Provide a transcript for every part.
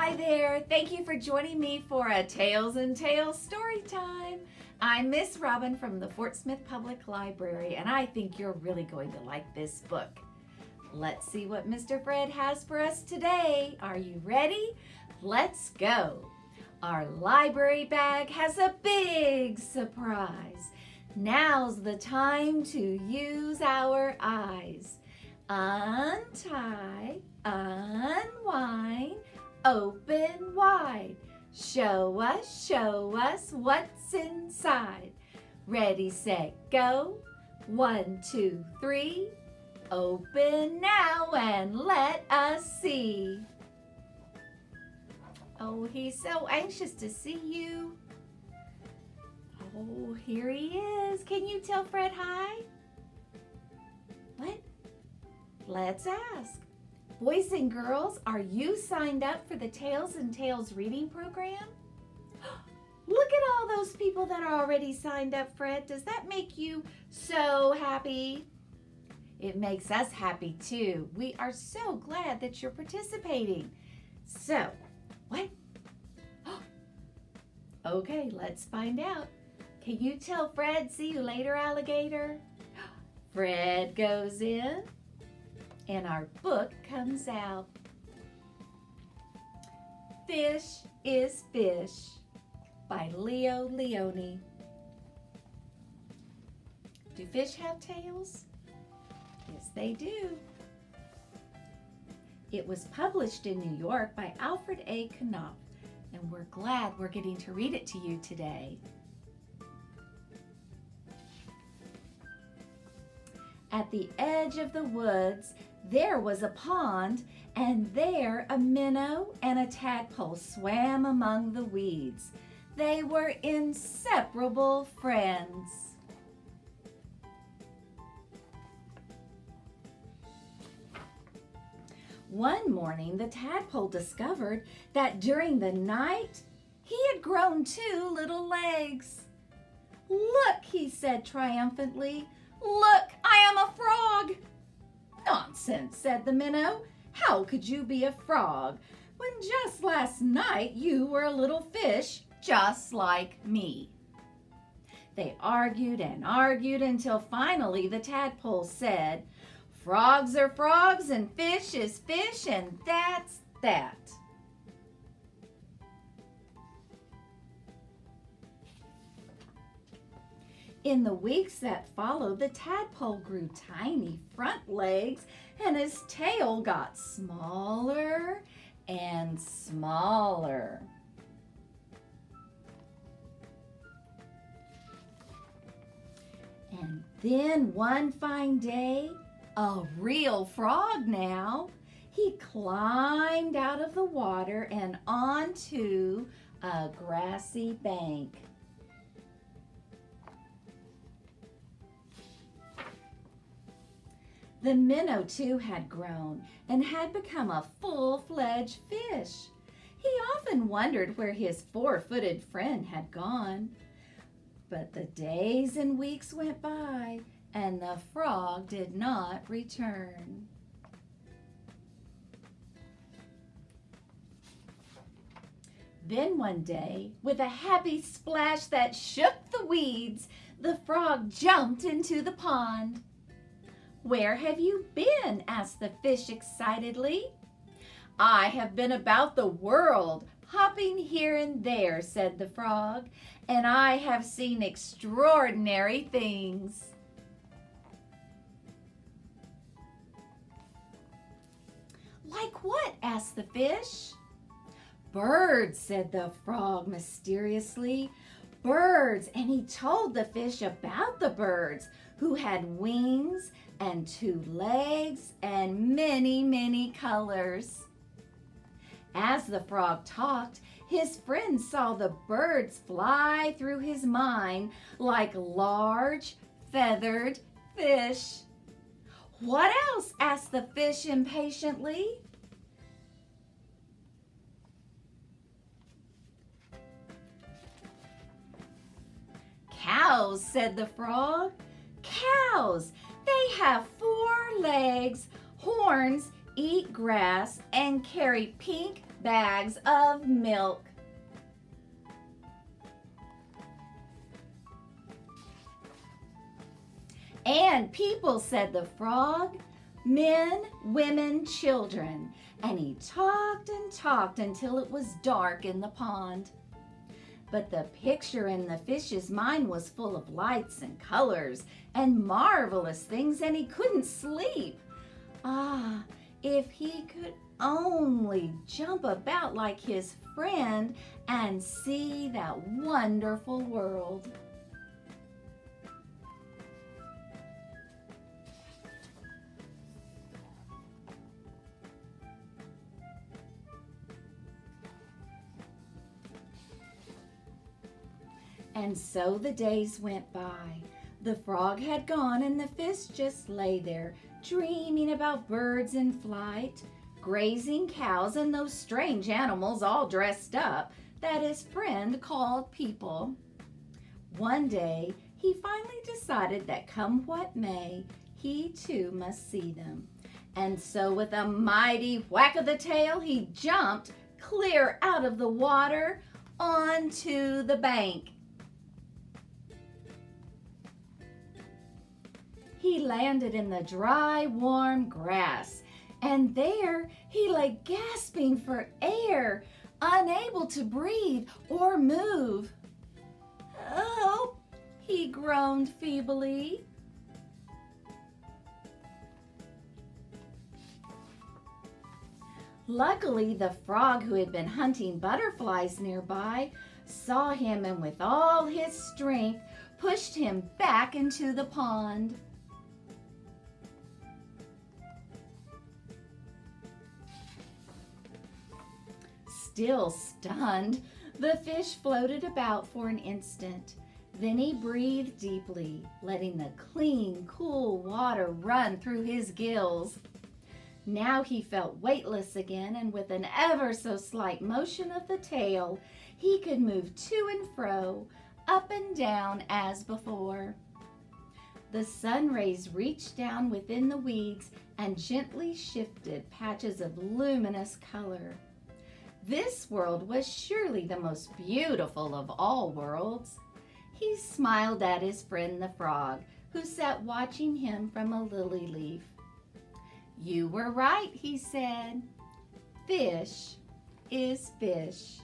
Hi there. Thank you for joining me for a Tales and Tales story time. I'm Miss Robin from the Fort Smith Public Library, and I think you're really going to like this book. Let's see what Mr. Fred has for us today. Are you ready? Let's go. Our library bag has a big surprise. Now's the time to use our eyes. Untie, unwind, open wide. Show us what's inside. Ready, set, go. 1, 2, 3. Open now and let us see. Oh, he's so anxious to see you. Oh, here he is. Can you tell Fred hi? What? Let's ask. Boys and girls, are you signed up for the Tales and Tales reading program? Look at all those people that are already signed up, Fred. Does that make you so happy? It makes us happy too. We are so glad that you're participating. So, what? Okay, let's find out. Can you tell Fred, see you later, alligator? Fred goes in, and our book comes out. Fish is Fish by Leo Lionni. Do fish have tails? Yes, they do. It was published in New York by Alfred A. Knopf, and we're glad we're getting to read it to you today. At the edge of the woods, there was a pond, and there a minnow and a tadpole swam among the weeds. They were inseparable friends. One morning, the tadpole discovered that during the night, he had grown 2 little legs. "Look," he said triumphantly, "look, I am a frog." "Nonsense," said the minnow. "How could you be a frog when just last night you were a little fish just like me?" They argued and argued until finally the tadpole said, "Frogs are frogs and fish is fish, and that's that." In the weeks that followed, the tadpole grew tiny front legs, and his tail got smaller and smaller. And then one fine day, a real frog now, he climbed out of the water and onto a grassy bank. The minnow too had grown and had become a full-fledged fish. He often wondered where his 4-footed friend had gone. But the days and weeks went by, and the frog did not return. Then one day, with a happy splash that shook the weeds, the frog jumped into the pond. "Where have you been?" asked the fish excitedly. "I have been about the world, hopping here and there," said the frog, "and I have seen extraordinary things." "Like what?" asked the fish. "Birds," said the frog mysteriously. "Birds," and he told the fish about the birds, who had wings and 2 legs and many, many colors. As the frog talked, his friend saw the birds fly through his mind like large, feathered fish. "What else?" asked the fish impatiently. "Cows," said the frog. "Cows! They have 4 legs, horns, eat grass, and carry pink, bags of milk. And people, said the frog, men, women, children. And he talked and talked until it was dark in the pond. But the picture in the fish's mind was full of lights and colors and marvelous things, and he couldn't sleep. Ah, if he could only jump about like his friend and see that wonderful world. And so the days went by. The frog had gone and the fish just lay there, dreaming about birds in flight, grazing cows, and those strange animals all dressed up that his friend called people. One day, he finally decided that come what may, he too must see them. And so with a mighty whack of the tail, he jumped clear out of the water onto the bank. He landed in the dry, warm grass, and there he lay gasping for air, unable to breathe or move. "Oh," he groaned feebly. Luckily, the frog who had been hunting butterflies nearby saw him and with all his strength pushed him back into the pond. Still stunned, the fish floated about for an instant. Then he breathed deeply, letting the clean, cool water run through his gills. Now he felt weightless again, and with an ever so slight motion of the tail, he could move to and fro, up and down as before. The sun rays reached down within the weeds and gently shifted patches of luminous color. This world was surely the most beautiful of all worlds. He smiled at his friend the frog, who sat watching him from a lily leaf. "You were right," he said. "Fish is fish."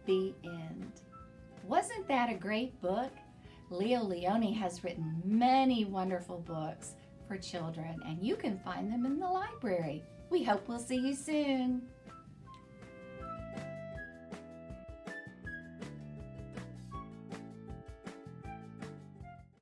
The end. Wasn't that a great book? Leo Lionni has written many wonderful books for children, and you can find them in the library. We hope we'll see you soon.